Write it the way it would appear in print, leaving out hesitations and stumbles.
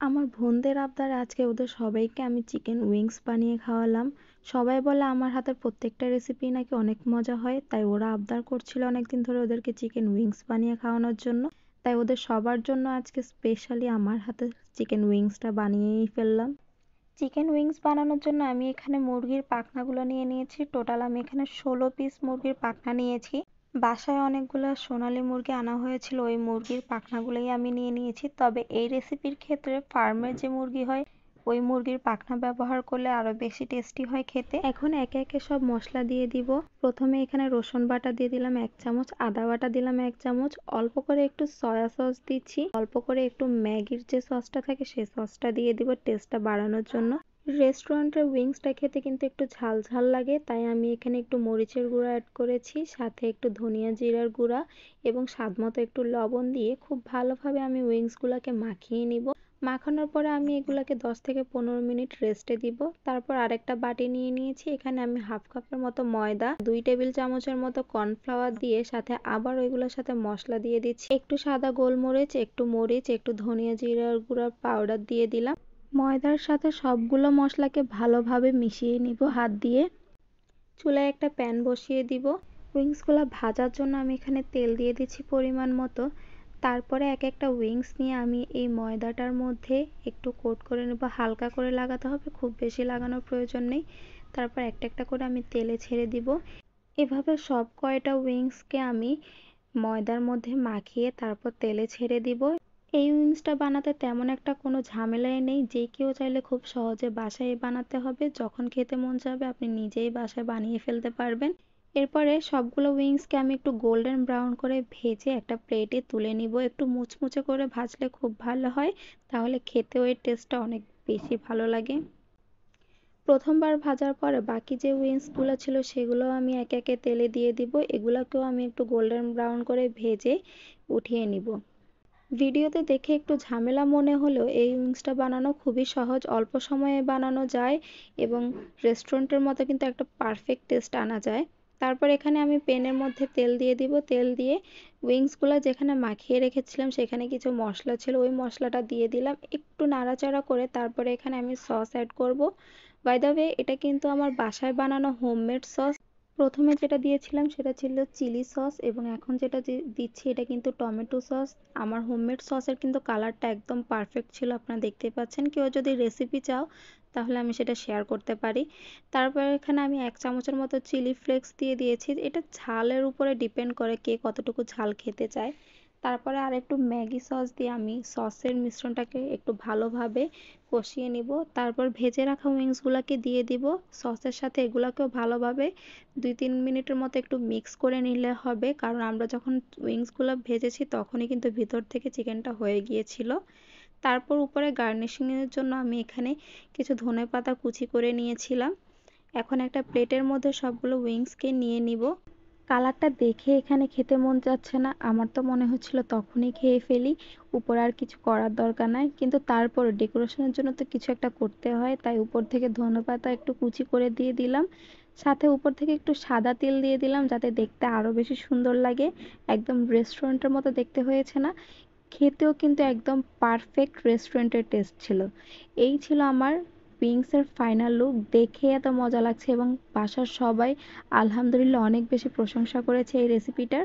আমার বোনদের আবদারে আজকে ওদের সবাইকে আমি চিকেন উইংস বানিয়ে খাওয়ালাম। সবাই বলে আমার হাতের প্রত্যেকটা রেসিপি নাকি অনেক মজা হয়, তাই ওরা আবদার করছিল অনেকদিন ধরে ওদেরকে চিকেন উইংস বানিয়ে খাওয়ানোর জন্য। তাই ওদের সবার জন্য আজকে স্পেশালি আমার হাতে চিকেন উইংসটা বানিয়েই ফেললাম। চিকেন উইংস বানানোর জন্য আমি এখানে মুরগির পাখনাগুলো নিয়ে নিয়েছি। টোটাল আমি এখানে 16 পিস মুরগির পাখনা নিয়েছি। বাসায় অনেকগুলো সোনালী মুরগি আনা হয়েছিল, ওই মুরগির পাখনাগুলোই আমি নিয়ে নিয়েছি। তবে এই রেসিপির ক্ষেত্রে ফার্মের যে মুরগি হয় ওই মুরগির পাখনা ব্যবহার করলে আরো বেশি টেস্টি হয় খেতে। এখন একে একে সব মশলা দিয়ে দিব। প্রথমে এখানে রসুন বাটা দিয়ে দিলাম 1 চামচ, আদা বাটা দিলাম 1 চামচ, অল্প করে একটু সয়া সস দিচ্ছি, অল্প করে একটু ম্যাগির যে সসটা থাকে সেই সসটা দিয়ে দিব টেস্টটা বাড়ানোর জন্য। রেস্টুরেন্টের উইংসটা খেতে কিন্তু একটু ঝাল ঝাল লাগে, তাই আমি এখানে একটু মরিচের গুঁড়া অ্যাড করেছি, সাথে একটু ধনিয়া জিরার গুঁড়া এবং স্বাদমতো একটু লবণ দিয়ে খুব ভালোভাবে আমি উইংসগুলোকে মাখিয়ে নিব। মাখানোর পরে আমি এগুলাকে 10 থেকে 15 মিনিট রেস্টে দিব। তারপর আরেকটা বাটি নিয়ে নিয়েছি, এখানে আমি হাফ কাপের মতো ময়দা, 2 টেবিল চামচের মতো কর্নফ্লাওয়ার দিয়ে সাথে আবার ওইগুলোর সাথে মশলা দিয়ে দিচ্ছি। একটু সাদা গোলমরিচ, একটু মরিচ, একটু ধনিয়া জিরার গুঁড়ার পাউডার দিয়ে দিলাম। ময়দার সাথে সবগুলো মশলাকে ভালোভাবে মিশিয়ে নিব হাত দিয়ে। চুলায় একটা প্যান বসিয়ে দিব। উইংসগুলো ভাজার জন্য আমি এখানে তেল দিয়ে দিচ্ছি পরিমাণ মতো। তারপরে এক একটা উইংস নিয়ে আমি এই ময়দাটার মধ্যে একটু কোট করে নেব। হালকা করে লাগাতে হবে, খুব বেশি লাগানোর প্রয়োজন নেই। তারপর একটা একটা করে আমি তেলে ছেড়ে দিব। এভাবে সব কয়টা উইংসকে আমি ময়দার মধ্যে মাখিয়ে তারপর তেলে ছেড়ে দিব। এই উইংসটা বানাতে তেমন একটা কোনো ঝামেলাই নেই, যে কেউ চাইলে খুব সহজে বাসায় বানাতে হবে। যখন খেতে মন চাবে আপনি নিজেই বাসায় বানিয়ে ফেলতে পারবেন। এরপরে সবগুলো উইংসকে আমি একটু গোল্ডেন ব্রাউন করে ভেজে একটা প্লেটে তুলে নিব। একটু মুচমুচে করে ভাজলে খুব ভালো হয়, তাহলে খেতেও এর টেস্টটা অনেক বেশি ভালো লাগে। প্রথমবার ভাজার পরে বাকি যে উইংসগুলো ছিল সেগুলো আমি একে একে তেলে দিয়ে দিব। এগুলোকেও আমি একটু গোল্ডেন ব্রাউন করে ভেজে উঠিয়ে নিব। ভিডিওতে দেখে একটু ঝামেলা মনে হলেও এই উইংসটা বানানো খুবই সহজ, অল্প সময়ে বানানো যায় এবং রেস্টুরেন্টের মতো কিন্তু একটা পারফেক্ট টেস্ট আনা যায়। তারপর এখানে আমি প্যানের মধ্যে তেল দিয়ে দিব। তেল দিয়ে উইংসগুলো যেখানে মাখিয়ে রেখেছিলাম সেখানে কিছু মশলা ছিল, ওই মশলাটা দিয়ে দিলাম। একটু নাড়াচাড়া করে তারপরে এখানে আমি সস অ্যাড করব। বাই দ্য ওয়ে, এটা কিন্তু আমার বাসায় বানানো হোমমেড সস। প্রথমে যেটা দিয়েছিলাম সেটা ছিল চিলি সস এবং এখন যেটা দিচ্ছি এটা কিন্তু টমেটো সস। আমার হোমমেড সসের কিন্তু কালারটা একদম পারফেক্ট ছিল, আপনারা দেখতে পাচ্ছেন। কেউ যদি রেসিপি চাও তাহলে আমি সেটা শেয়ার করতে পারি। তারপর এখানে আমি 1 চামচের মতো চিলি ফ্লেক্স দিয়ে দিয়েছি। এটা ঝালের উপরে ডিপেন্ড করে কে কতটুকু ঝাল খেতে চায়। তারপরে আর একটু ম্যাগি সস দিয়ে আমি সসের মিশ্রণটাকে একটু ভালোভাবে কষিয়ে নিব। তারপর ভেজে রাখা উইংসগুলোকে দিয়ে দিব সসের সাথে। এগুলোকেও ভালোভাবে 2-3 মিনিটের মতো একটু মিক্স করে নিলে হবে, কারণ আমরা যখন উইংসগুলো ভেজেছি তখনই কিন্তু ভিতর থেকে চিকেনটা হয়ে গিয়েছিল। তারপর উপরে গার্নিশিংয়ের জন্য আমি এখানে কিছু ধনেপাতা কুচি করে নিয়েছিলাম। এখন একটা প্লেটের মধ্যে সবগুলো উইংসকে নিয়ে নিব। কালারটা দেখে এখানে খেতে মন চাচ্ছে না, আমার তো মনে হচ্ছিল তখনই খেয়ে ফেলি, উপর আর কিছু করার দরকার নাই। কিন্তু তারপর ডেকোরেশনের জন্য তো কিছু একটা করতে হয়, তাই উপর থেকে ধনেপাতা একটু কুচি করে দিয়ে দিলাম। সাথে উপর থেকে একটু সাদা তিল দিয়ে দিলাম যাতে দেখতে আরো বেশি সুন্দর লাগে। একদম রেস্টুরেন্টের মতো দেখতে হয়েছে না? খেতেও কিন্তু একদম পারফেক্ট রেস্টুরেন্টের টেস্ট ছিল। এই ছিল আমার উইংসের ফাইনাল লুক। দেখে এত মজা লাগছে এবং বাসার সবাই আলহামদুলিল্লাহ অনেক বেশি প্রশংসা করেছে এই রেসিপিটার।